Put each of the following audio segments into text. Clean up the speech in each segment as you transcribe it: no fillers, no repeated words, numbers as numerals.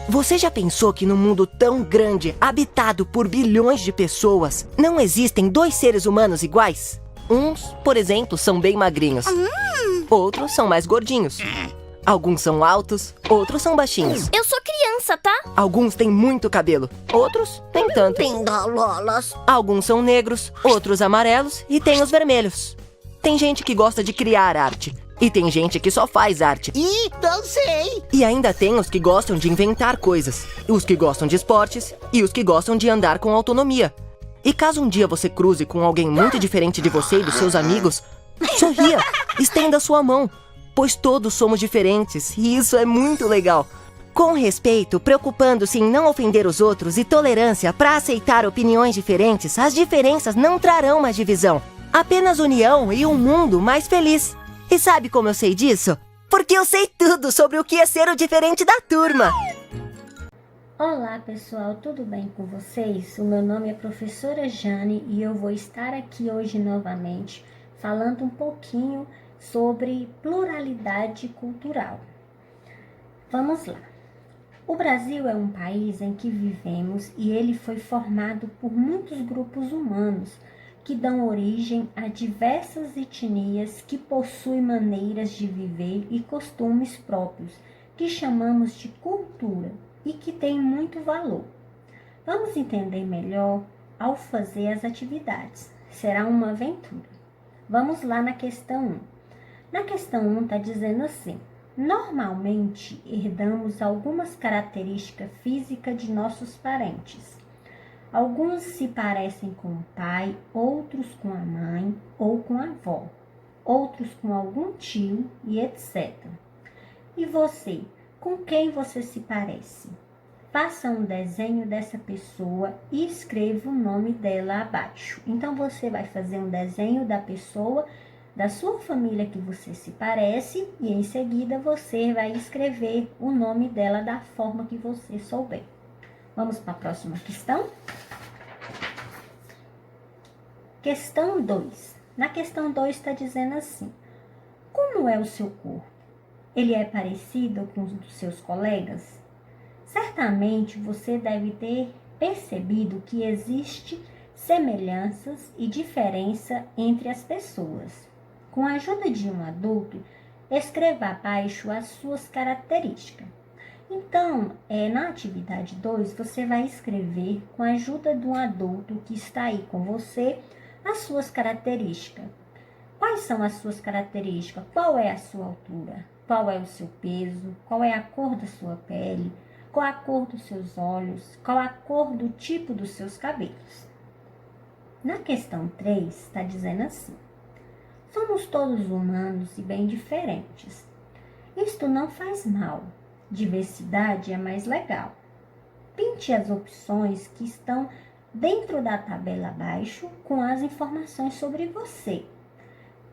Você já pensou que num mundo tão grande, habitado por bilhões de pessoas, não existem dois seres humanos iguais? Uns, por exemplo, são bem magrinhos. Outros são mais gordinhos. Alguns são altos, outros são baixinhos. Eu sou criança, tá? Alguns têm muito cabelo, outros nem tanto. Pindalolas. Alguns são negros, outros amarelos e tem os vermelhos. Tem gente que gosta de criar arte. E tem gente que só faz arte. Ih, não sei. E ainda tem os que gostam de inventar coisas. Os que gostam de esportes e os que gostam de andar com autonomia. E caso um dia você cruze com alguém muito diferente de você e dos seus amigos, sorria, estenda sua mão, pois todos somos diferentes e isso é muito legal. Com respeito, preocupando-se em não ofender os outros e tolerância para aceitar opiniões diferentes, as diferenças não trarão mais divisão. Apenas união e um mundo mais feliz. E sabe como eu sei disso? Porque eu sei tudo sobre o que é ser o diferente da turma. Olá pessoal, tudo bem com vocês? O meu nome é professora Jane e eu vou estar aqui hoje novamente falando um pouquinho sobre pluralidade cultural. Vamos lá. O Brasil é um país em que vivemos e ele foi formado por muitos grupos humanos que dão origem a diversas etnias que possuem maneiras de viver e costumes próprios, que chamamos de cultura e que têm muito valor. Vamos entender melhor ao fazer as atividades. Será uma aventura. Vamos lá na questão 1. Na questão 1 está dizendo assim: normalmente herdamos algumas características físicas de nossos parentes. Alguns se parecem com o pai, outros com a mãe ou com a avó, outros com algum tio e etc. E você, com quem você se parece? Faça um desenho dessa pessoa e escreva o nome dela abaixo. Então, você vai fazer um desenho da pessoa, da sua família que você se parece, e em seguida você vai escrever o nome dela da forma que você souber. Vamos para a próxima questão? Questão 2. Na questão 2 está dizendo assim: como é o seu corpo? Ele é parecido com os dos seus colegas? Certamente você deve ter percebido que existe semelhanças e diferença entre as pessoas. Com a ajuda de um adulto, escreva abaixo as suas características. Então, na atividade 2, você vai escrever com a ajuda de um adulto que está aí com você as suas características. Quais são as suas características? Qual é a sua altura? Qual é o seu peso? Qual é a cor da sua pele? Qual a cor dos seus olhos? Qual a cor do tipo dos seus cabelos? Na questão 3, está dizendo assim: somos todos humanos e bem diferentes. Isto não faz mal. Diversidade é mais legal. Pinte as opções que estão dentro da tabela abaixo com as informações sobre você.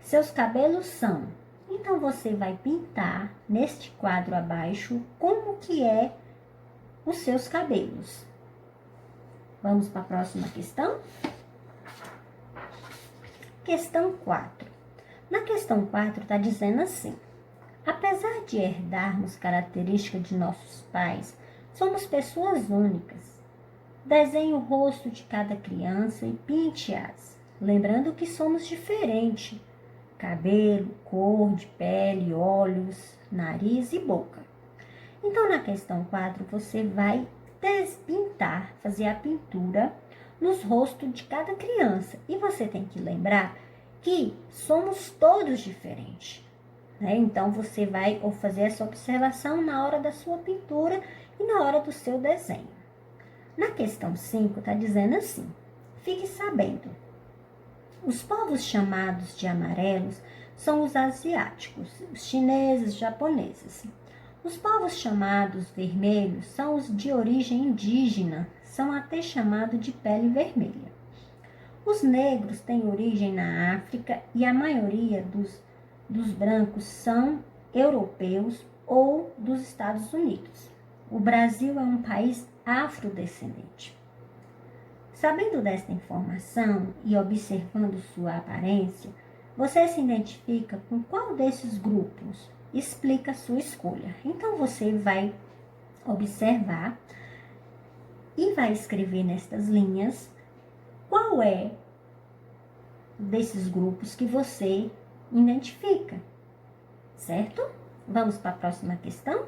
Seus cabelos são. Então, você vai pintar neste quadro abaixo como que é os seus cabelos. Vamos para a próxima questão? Questão 4. Na questão 4 está dizendo assim: apesar de herdarmos características de nossos pais, somos pessoas únicas. Desenhe o rosto de cada criança e pinte-as, lembrando que somos diferentes: cabelo, cor de pele, olhos, nariz e boca. Então, na questão 4, você vai despintar, fazer a pintura nos rostos de cada criança. E você tem que lembrar que somos todos diferentes, né? Então, você vai fazer essa observação na hora da sua pintura e na hora do seu desenho. Na questão 5, está dizendo assim: fique sabendo, os povos chamados de amarelos são os asiáticos, os chineses, os japoneses. Os povos chamados vermelhos são os de origem indígena, são até chamados de pele vermelha. Os negros têm origem na África e a maioria dos brancos são europeus ou dos Estados Unidos. O Brasil é um país afrodescendente. Sabendo desta informação e observando sua aparência, você se identifica com qual desses grupos? Explica a sua escolha. Então, você vai observar e vai escrever nestas linhas qual é desses grupos que você identifica, certo? Vamos para a próxima questão?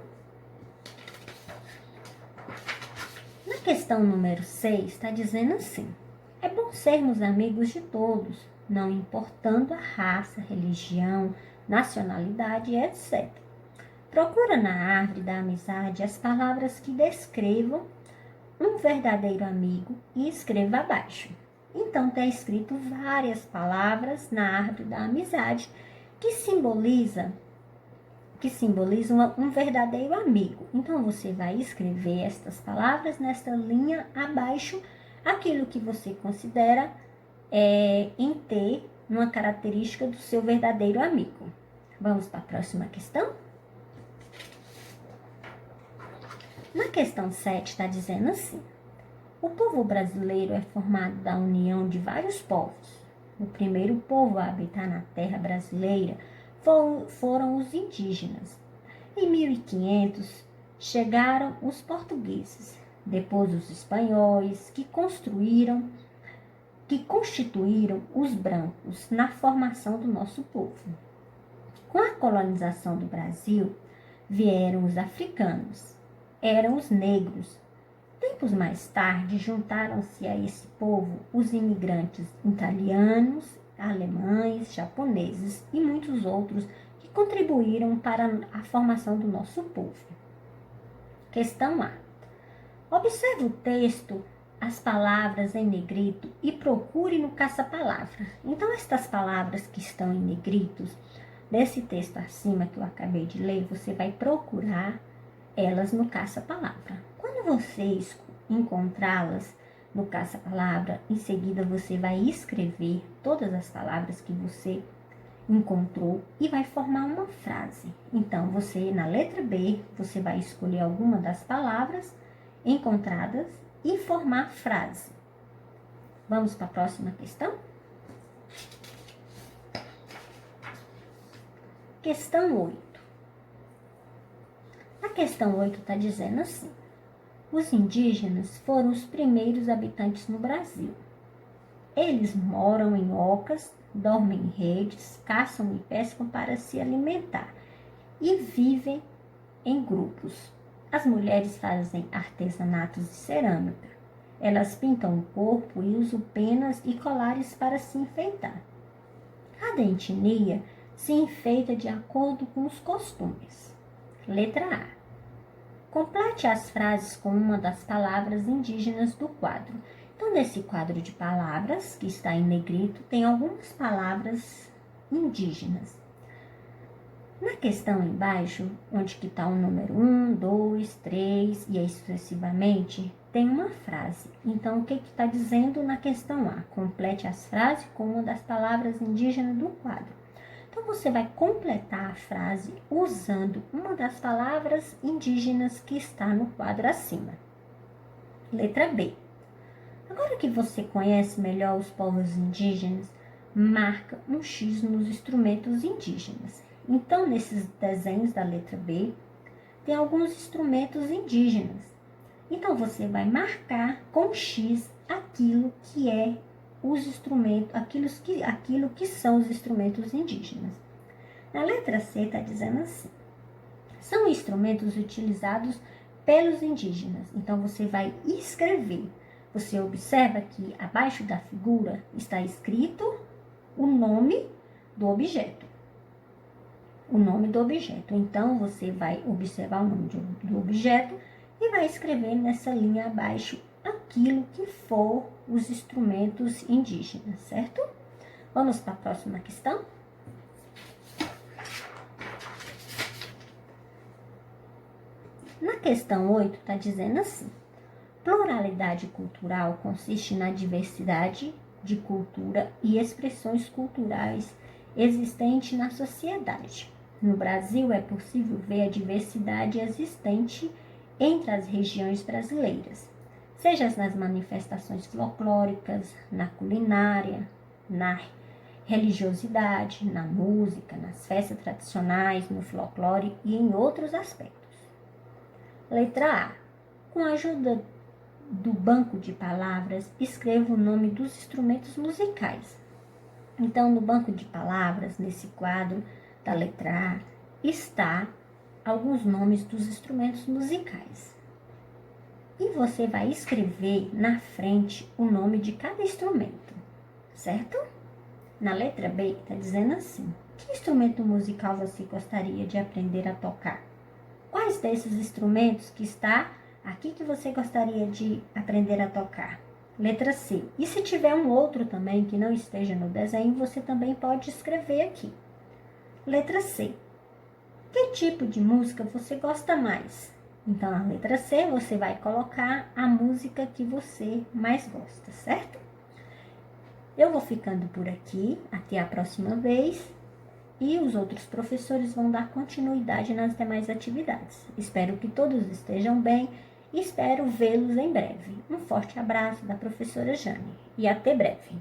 Na questão número 6, está dizendo assim: é bom sermos amigos de todos, não importando a raça, religião, nacionalidade, etc. Procura na árvore da amizade as palavras que descrevam um verdadeiro amigo e escreva abaixo. Então, está escrito várias palavras na árvore da amizade que simbolizam um verdadeiro amigo. Então, você vai escrever estas palavras nesta linha abaixo, aquilo que você considera em ter uma característica do seu verdadeiro amigo. Vamos para a próxima questão? Na questão 7 está dizendo assim: o povo brasileiro é formado da união de vários povos. O primeiro povo a habitar na terra brasileira foram os indígenas. Em 1500 chegaram os portugueses, depois os espanhóis, que constituíram os brancos na formação do nosso povo. Com a colonização do Brasil, vieram os africanos, eram os negros. Tempos mais tarde, juntaram-se a esse povo os imigrantes italianos, alemães, japoneses e muitos outros que contribuíram para a formação do nosso povo. Questão A. Observe o texto, as palavras em negrito e procure no caça-palavra. Então, estas palavras que estão em negritos, desse texto acima que eu acabei de ler, você vai procurar elas no caça-palavra. Quando você encontrá-las no caça-palavra, em seguida você vai escrever todas as palavras que você encontrou e vai formar uma frase. Então, você, na letra B, você vai escolher alguma das palavras encontradas e formar frase. Vamos para a próxima questão? Questão 8. A questão 8 está dizendo assim: os indígenas foram os primeiros habitantes no Brasil. Eles moram em ocas, dormem em redes, caçam e pescam para se alimentar e vivem em grupos. As mulheres fazem artesanatos de cerâmica. Elas pintam o corpo e usam penas e colares para se enfeitar. Cada etnia se enfeita de acordo com os costumes. Letra A. Complete as frases com uma das palavras indígenas do quadro. Então, nesse quadro de palavras, que está em negrito, tem algumas palavras indígenas. Na questão embaixo, onde que está o número 1, 2, 3 e aí sucessivamente, tem uma frase. Então, o que está dizendo na questão A? Complete as frases com uma das palavras indígenas do quadro. Então, você vai completar a frase usando uma das palavras indígenas que está no quadro acima. Letra B. Agora que você conhece melhor os povos indígenas, marca um X nos instrumentos indígenas. Então, nesses desenhos da letra B, tem alguns instrumentos indígenas. Então, você vai marcar com X aquilo que é os instrumentos, aquilo que são os instrumentos indígenas. Na letra C está dizendo assim: são instrumentos utilizados pelos indígenas. Então, você vai escrever. Você observa que abaixo da figura está escrito o nome do objeto. O nome do objeto. Então, você vai observar o nome do objeto e vai escrever nessa linha abaixo aquilo que for os instrumentos indígenas, certo? Vamos para a próxima questão? Na questão 8 está dizendo assim: pluralidade cultural consiste na diversidade de cultura e expressões culturais existentes na sociedade. No Brasil, é possível ver a diversidade existente entre as regiões brasileiras, seja nas manifestações folclóricas, na culinária, na religiosidade, na música, nas festas tradicionais, no folclore e em outros aspectos. Letra A. Com a ajuda do banco de palavras, escreva o nome dos instrumentos musicais. Então, no banco de palavras, nesse quadro da letra A, está alguns nomes dos instrumentos musicais. E você vai escrever na frente o nome de cada instrumento, certo? Na letra B, está dizendo assim: que instrumento musical você gostaria de aprender a tocar? Quais desses instrumentos que está aqui que você gostaria de aprender a tocar? Letra C. E se tiver um outro também que não esteja no desenho, você também pode escrever aqui. Letra C. Que tipo de música você gosta mais? Então, na letra C, você vai colocar a música que você mais gosta, certo? Eu vou ficando por aqui, até a próxima vez, e os outros professores vão dar continuidade nas demais atividades. Espero que todos estejam bem e espero vê-los em breve. Um forte abraço da professora Jane e até breve.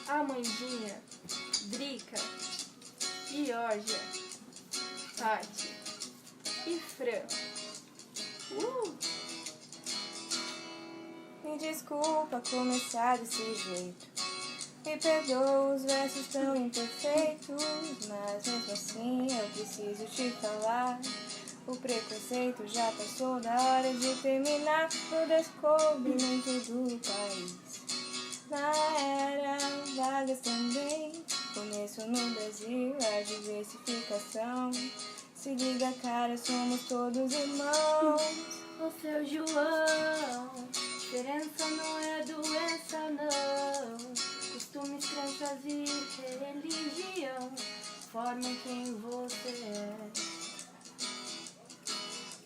Amandinha, Drica, Georgia, Tati e Fran. Me desculpa começar desse jeito. Me perdoa os versos tão imperfeitos, mas mesmo assim eu preciso te falar. O preconceito já passou da hora de terminar no descobrimento do país. Na era Vargas também, começo no Brasil, a diversificação. Se liga, cara, somos todos irmãos. Ô seu João, diferença não é doença não. Costumes, crenças e religião formam quem você é.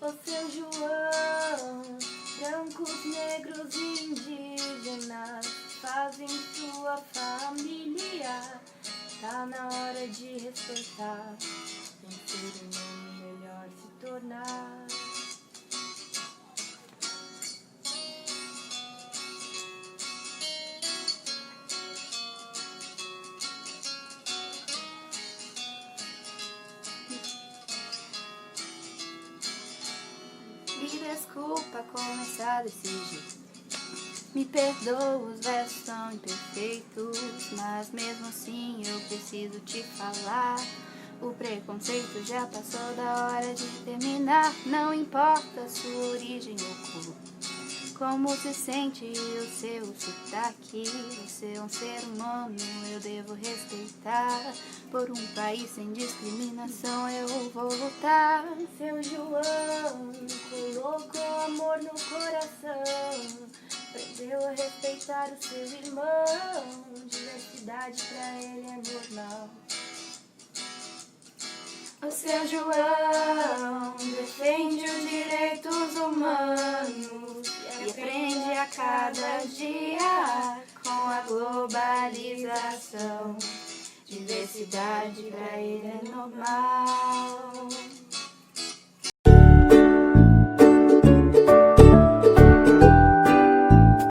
Ô seu João, brancos, negros e indígenas fazem sua família. Tá na hora de respeitar, um ser humano melhor se tornar. Me desculpa começar desse jeito. Me perdoa, os versos são imperfeitos, mas mesmo assim eu preciso te falar. O preconceito já passou da hora de terminar. Não importa a sua origem ou cor, como se sente o seu sotaque. Você é um ser humano, eu devo respeitar. Por um país sem discriminação eu vou lutar. Seu João colocou amor no coração, aprendeu a respeitar o seu irmão. Diversidade pra ele é normal. O seu João defende os direitos humanos e aprende a cada dia com a globalização. Diversidade pra ele é normal.